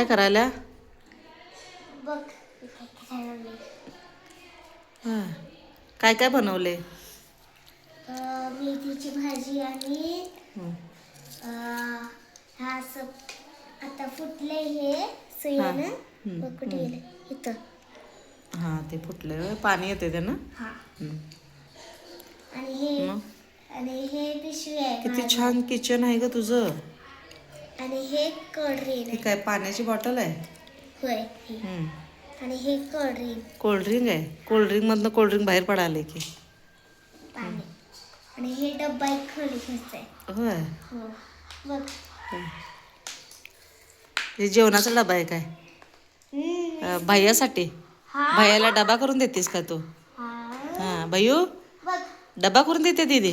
काय करायला? बघ हां, काय काय बनवले? मेथीची भाजी आणि हं. हा असं आता फुटले हे हां. सुयानं हं, बघ कुठे हं. गेलं इथं. हां, ते फुटले होय. पाणी येते त्यानं. हा हं. आणि हे मग पिशवी आहे किती माझी. छान किचन आहे ग तुझं. आणि हे कढई ही आहे. काय पाण्याची बॉटल आहे? होय ही. हं. आणि हे कढई कोल्ड्रिंक आहे. कोल्ड्रिंकमधनं कोल्ड्रिंक बाहेर पडाले की. पाणी. आणि हे डब्बा एक खाली आहे. होय. हो बघ. हे जेवणाचा डबा आहे काय? भैयासाठी. हा भैयाला डबा करून देतेस का तू? हा हां भैयू बघ डबा करून देते दीदी.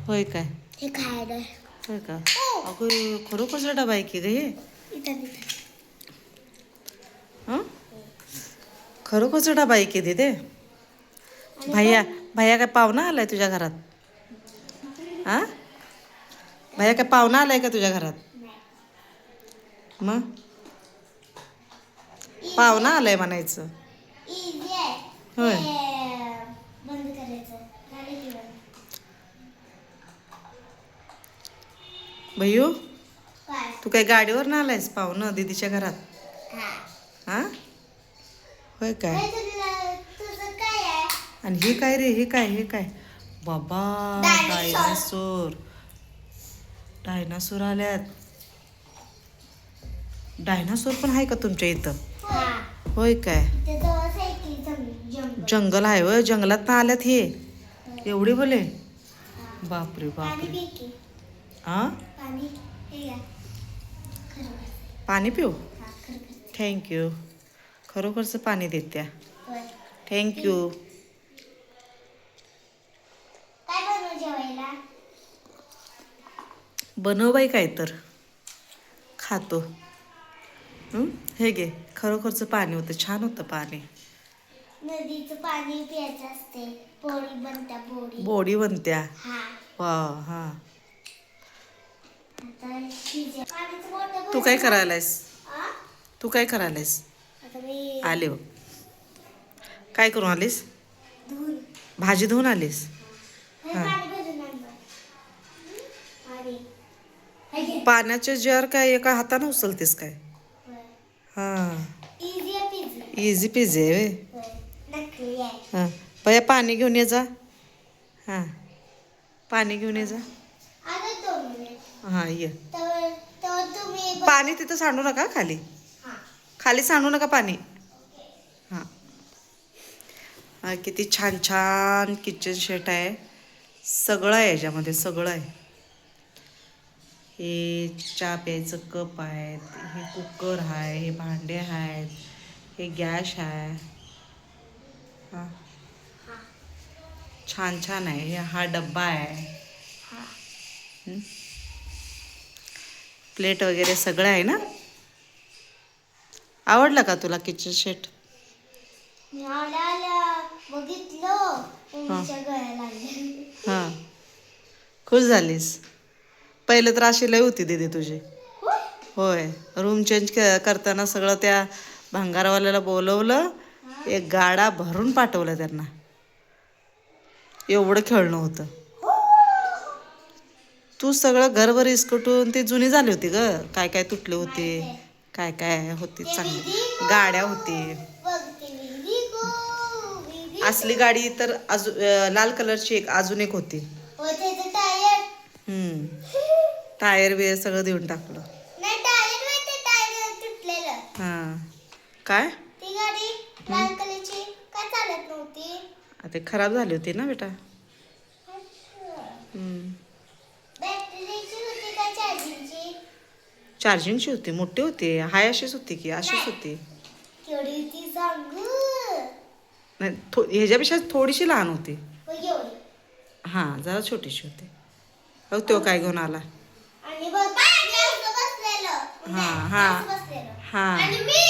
होय काय? हे खायला होय का? अगं खरोखरचा डबा आहे की ग हे? इथं हं? खरोखरचा डबा आहे की दीदी? आणि भैया भैया काय पाहुणा आलाय तुझ्या घरात? हां भैया काय पाहुणा आलाय का तुझ्या घरात? मग पाहुणा आलाय म्हणायचं. इझी आहे. होय. हे बंद करायचं. झालं की बंद. भैयू काय? तू काय गाडीवर ना आलायस पाहुणं दीदीच्या घरात? हा. हां होय काय? तुझं काय आहे? आणि हे काय रे? हे काय? हे काय? बाबा डायनासोर. डायनासोर. डायनासोर आल्यात. डायनासोर पण आहे का तुमच्या इथं? हा. होय काय? ते जवळच आहे की जंगल. जंगल आहे होय. जंगलात ना आल्यात हे एवढे बोले. बापरे पाणी बापरे. पी की. हां पाणी हे घ्या. खरं. पाणी पिऊ? हा खरं. थँक्यू. खरोखरचं पाणी देत्या. होय. थँक्यू. काय बनवू जेवायला? बनव बाई काय तर खातो. हे घे खरोखरचं पाणी होतं. छान होतं पाणी. नदीचं पाणी प्यायचं असते. पोळी बनत्या पोळी. बोडी बनत्या. हा. वा हां. आता पाण्याचं बॉटल तू काय करायलायस? आ? तू काय करायलायस? आता मी आले बघ. काय करून आलीस? धुवून. भाजी धुवून आलीस? हे हां. पाणी भरून आणलं. पाणी. हे घे. पाण्याचे जार काय एका हाताने उचलतेस काय? होय. हां इझी आहे पिझी. इझी पिझी आहे व्हय. होय. नकली आहे. हां भैया पाणी घेऊन ये जा. हां पाणी घेऊन ये जा. आता 2 मिनिट. हां ये. तर तुम्ही पाणी तिथं सांडू नका खाली. हा. खाली सांडू नका पाणी. हां हां किती छान छान किचन सेट आहे. सगळं आहे याच्यामध्ये सगळं आहे. हे चहा प्यायचं कप आहेत. हे कुकर आहे. हे भांडे आहेत. हे गॅस आहे. हां छान छान आहे. हा डब्बा आहे. प्लेट वगैरे सगळं आहे ना. आवडला का तुला किचन सेट? मी आल्या बघितलं मम्मीच्या गळ्याला लागलं. हां खुश झालीस? पहिलं तर अशी लय होती दीदी तुझी. होय रूम चेंज करताना सगळं त्या भंगारवाल्याला बोलवलं. एक गाडा भरून पाठवलं त्यांना. एवढं खेळणं होतं. तू सगळं घरभर इसकटून ती जुनी झाली होती ग. काय काय तुटले होते. काय काय होती चांगली गाड्या होती. असली गाडी तर लाल कलरची एक अजून एक होती. टायर बियर सगळं देऊन टाकलं. हां काय? ती गाडी लाल कलरची काय चालत नव्हती. ते खराब झाली होती ना बेटा. बॅटरीची होती का चार्जिंगची? चार्जिंगची होती. मोठी होती. हाय अशीच होती की अशीच होती. केवढी होती सांगू? नाही ह्याच्यापेक्षा थोडीशी लहान होती. एवढी. हां जरा छोटीशी होती. हो तो काय घेऊन आला. आणि बघ असं बसलेलं. हां हां असं बसलेलं. हां आणि मी.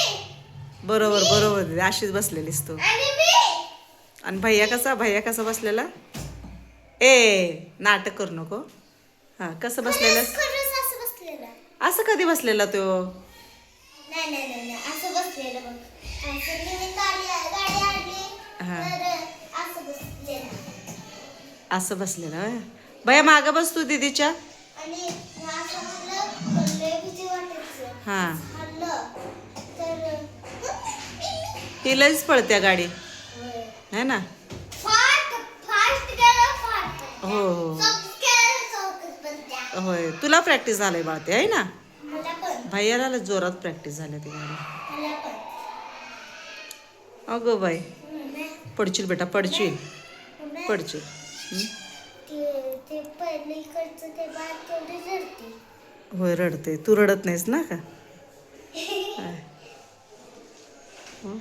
बरोबर बरोबर अशीच बसलेलीस तू. आणि मी. आणि भैया कसा बसलेला? ए नाटक करू नको. हां कसं बसलेलं? खरंच असं बसलेलं. असं कधी बसलेला तो? नाही नाही नाही नाही. असं बसलेलं बघ. असं मी गाडी आणली हा. तर असं बसलेलं. असं बसलेलं होय. भैया मागं बस तू दीदीच्या. आणि असं म्हणलं लय भीती वाटायचं. हा. हल्लं तर ही लईच पळत्या गाडी होय. है ना. फास्ट गेलं फास्ट. हो हो चौकस केलं चौकस पण त्या. होय. तुला प्रॅक्टिस झालंय बाळ ते आहे ना. मला पण. भैयाला लय जोरात प्रॅक्टिस झाल्या ती गाडी. मला पण. अगं बाई मम्मी, पडशील बेटा पडशील मम्मी, पडशील. ते पहिले इकडचं ते बाळ तेवढी रडते. होय रडते. तू रडत नाहीस ना का. हं?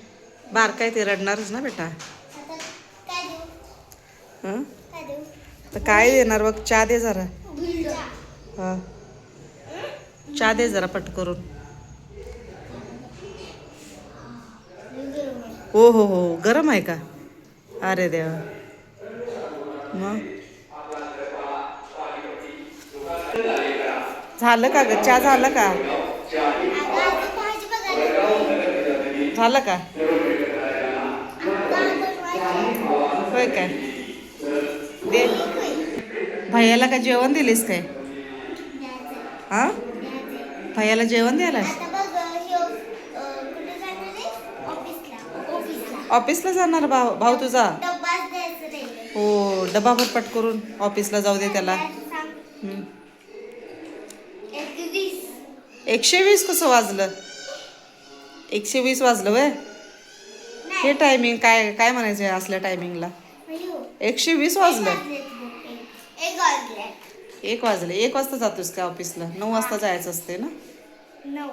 बारकाय ते रडणारच ना बेटा. आता काय देऊ? हं? काय देऊ? तर काय देणार बघ. चहा दे जरा. बिल्डा. हा चहा दे जरा पट करून. हो हो हो गरम आहे का. अरे देवा. मग झालं का ग चहा झालं का. भाजी बघायला. झालं का. होय काय दे. भैयाला का जेवण दिलीस काय. हा भैयाला जेवण द्यायला. आता बघ ह्यो, कुठे जाणार आहे? ऑफिसला. ऑफिसला जाणार भाऊ तुझा. डब्बाच द्यायचं राहिलं. हो डबाभर पट करून ऑफिसला जाऊ दे त्याला. सांग. हं. 120. 120 कसं वाजलं. 120 वाजलं वय. हे टायमिंग काय काय म्हणायचं असल्या टायमिंगला. 120 वाजलं. एक वाजले. 1 वाजले. 1 वाजता जातोस का ऑफिसला. 9 वाजता जायचं असते ना. 9.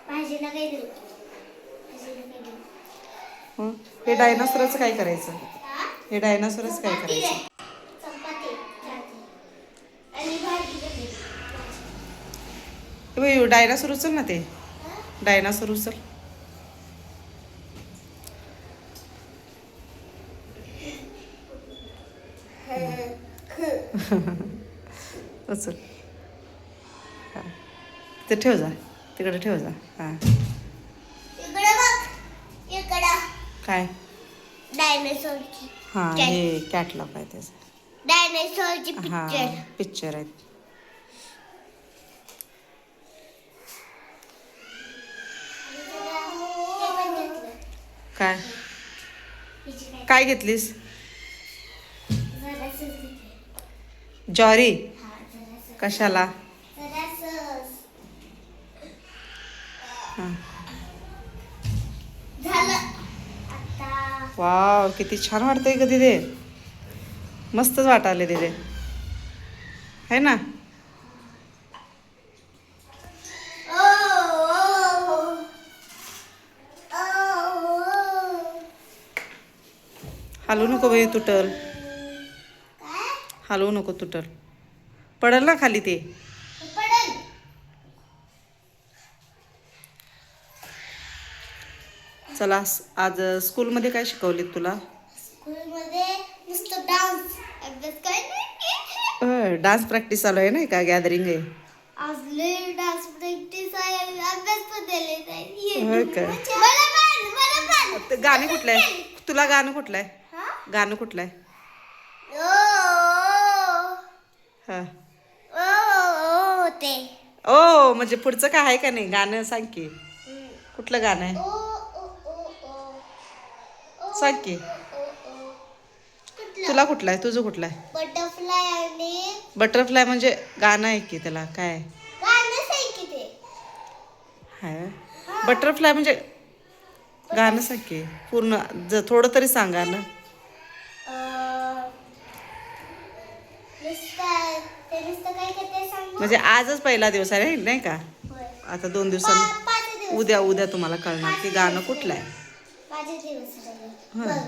भाजीला काय देऊ? भाजीला काय देऊ? हं? हे डायनासोरच काय करायचं. हा? हे डायनासोरच काय चपाती करायचं. दे. चपाती. आणि भाजी कधी? डायनासोर उचल ना ते. डायनासोर उचल. उचल. हा. ते ठेव जा. तिकडे ठेव जा. हा इकडे बघ. इकडं. काय. डायनासोरची. हा हे कॅटलॉग आहे त्याचं. डायनासोरची हा पिक्चर. पिक्चर आहेत. काय काय घेतलीस. ज्वारी कशाला. हा. झालं आता. वाव किती छान वाटतंय ग तिथे. मस्तच वाटायले तिथे है ना. हलवू नको बाई तुटल. हलवू नको तुटल. पडल ना खाली ते. पडेल. चला आज स्कूलमध्ये काय शिकवलेत तुला. स्कूलमध्ये नुसतं डान्स. अभ्यास काय नाही. डान्स प्रॅक्टिस चालू आहे नाही का. गॅदरिंग आहे. आज लय डान्स प्रॅक्टिस आहे. अभ्यास पण दिले नाही. होय का? मला पण. ते गाणं कुठलं आहे तुला. गाणं कुठलं आहे. हा? गाणं कुठलं आहे. हा ते. ओ म्हणजे पुढचं काय आहे का नाही. गाणं सांग की. कुठलं गाणं आहे सांग की. तुला कुठलं आहे. तुझं कुठलं आहे. बटरफ्लाय आणि बटरफ्लाय म्हणजे गाणं आहे की त्याला काय गाणं सांग की ते. आहे. बटरफ्लाय म्हणजे गाणं सांग की पूर्ण. थोडं तरी सांग गाणं. नुसतं काय करते सांग. म्हणजे आजच पहिला दिवस आहे नाही का. आता 2 दिवसांनी 5 दिवस. उद्या तुम्हाला कळणार की गाणं कुठलं आहे. 5 दिवस झाले. हा. बघ.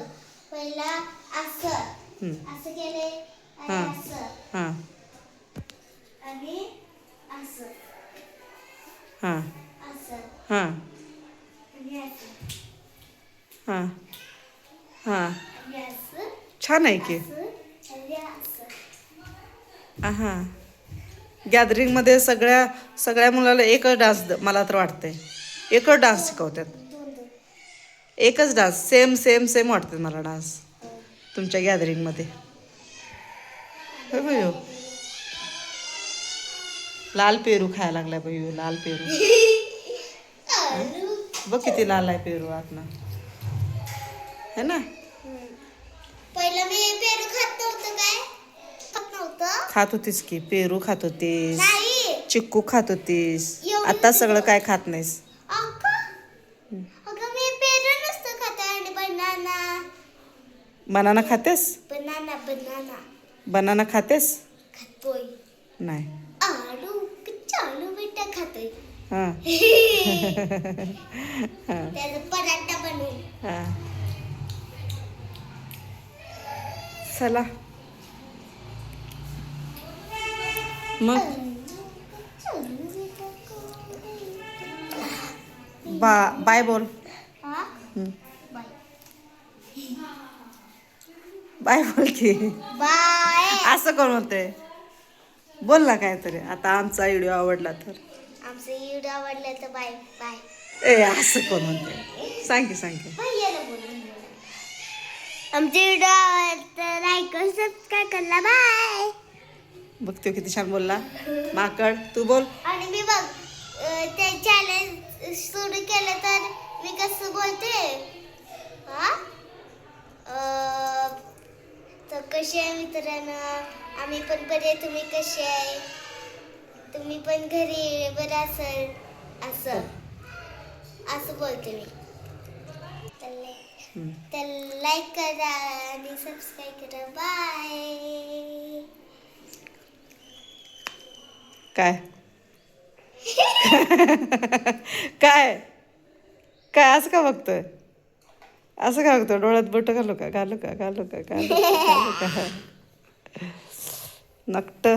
पहिला असं असं केले हा. आणि असं हां आणि असं हां असं हां आणि असं हां हां आणि असं छान आहे की. असं आणि असं. हां गॅदरिंगमध्ये सगळ्या सगळ्या मुलाला एकच डान्स मला तर वाटतंय एकच डान्स शिकवतात. एकच डान्स सेम सेम सेम वाटते मला डान्स तुमच्या गॅदरिंगमध्ये. होय भैयू लाल पेरू खायला लागलाय भैयू लाल पेरू. बघ किती लाल आहे पेरू आतनं है ना. पहिलं मी पेरू खात नव्हतं काय खात नव्हतं. खात होतीस की पेरू खात होतीस नाही चिक्कू खात होतीस. एवढी आता होती सगळं का? काय खात नाहीस. अगं मी पेरू नुसतं खात आणि बनाना बनाना खातेस बनाना बनाना बनाना खातेस खातोय. नाही. आलू चालू बेटा खातोय. हां त्याचा पराठा बनवून. हां चला मग बाय बोल. हा? हं. बाय बाय बोल की. बाय. असं कोण होते बोल ना काहीतरी. आता आमचा व्हिडिओ आवडला तर आमचं व्हिडिओ आवडला तर बाय बाय. ए असं कोण म्हणते सांग की सांग की. भैयाला बोलून आमचे व्हिडिओ आवडला तर लाईक आणि सबस्क्राईब करा. बाय. बघतो किती छान बोलला. माकड तू बोल. आणि मी बघ ते चॅलेंज सुरू केलं तर मी कसं बोलते. हा तर कसे आहे मित्रांनो आम्ही पण बरे तुम्ही कसे आहे तुम्ही पण घरी बरं असेल असं असं बोलते मी. तर लाईक करा आणि सबस्क्राईब करा. बाय. काय काय काय असं का बघतोय असं का बघतोय. डोळ्यात बोट घालू का घालू का घालू का घालू का घालू का नकट.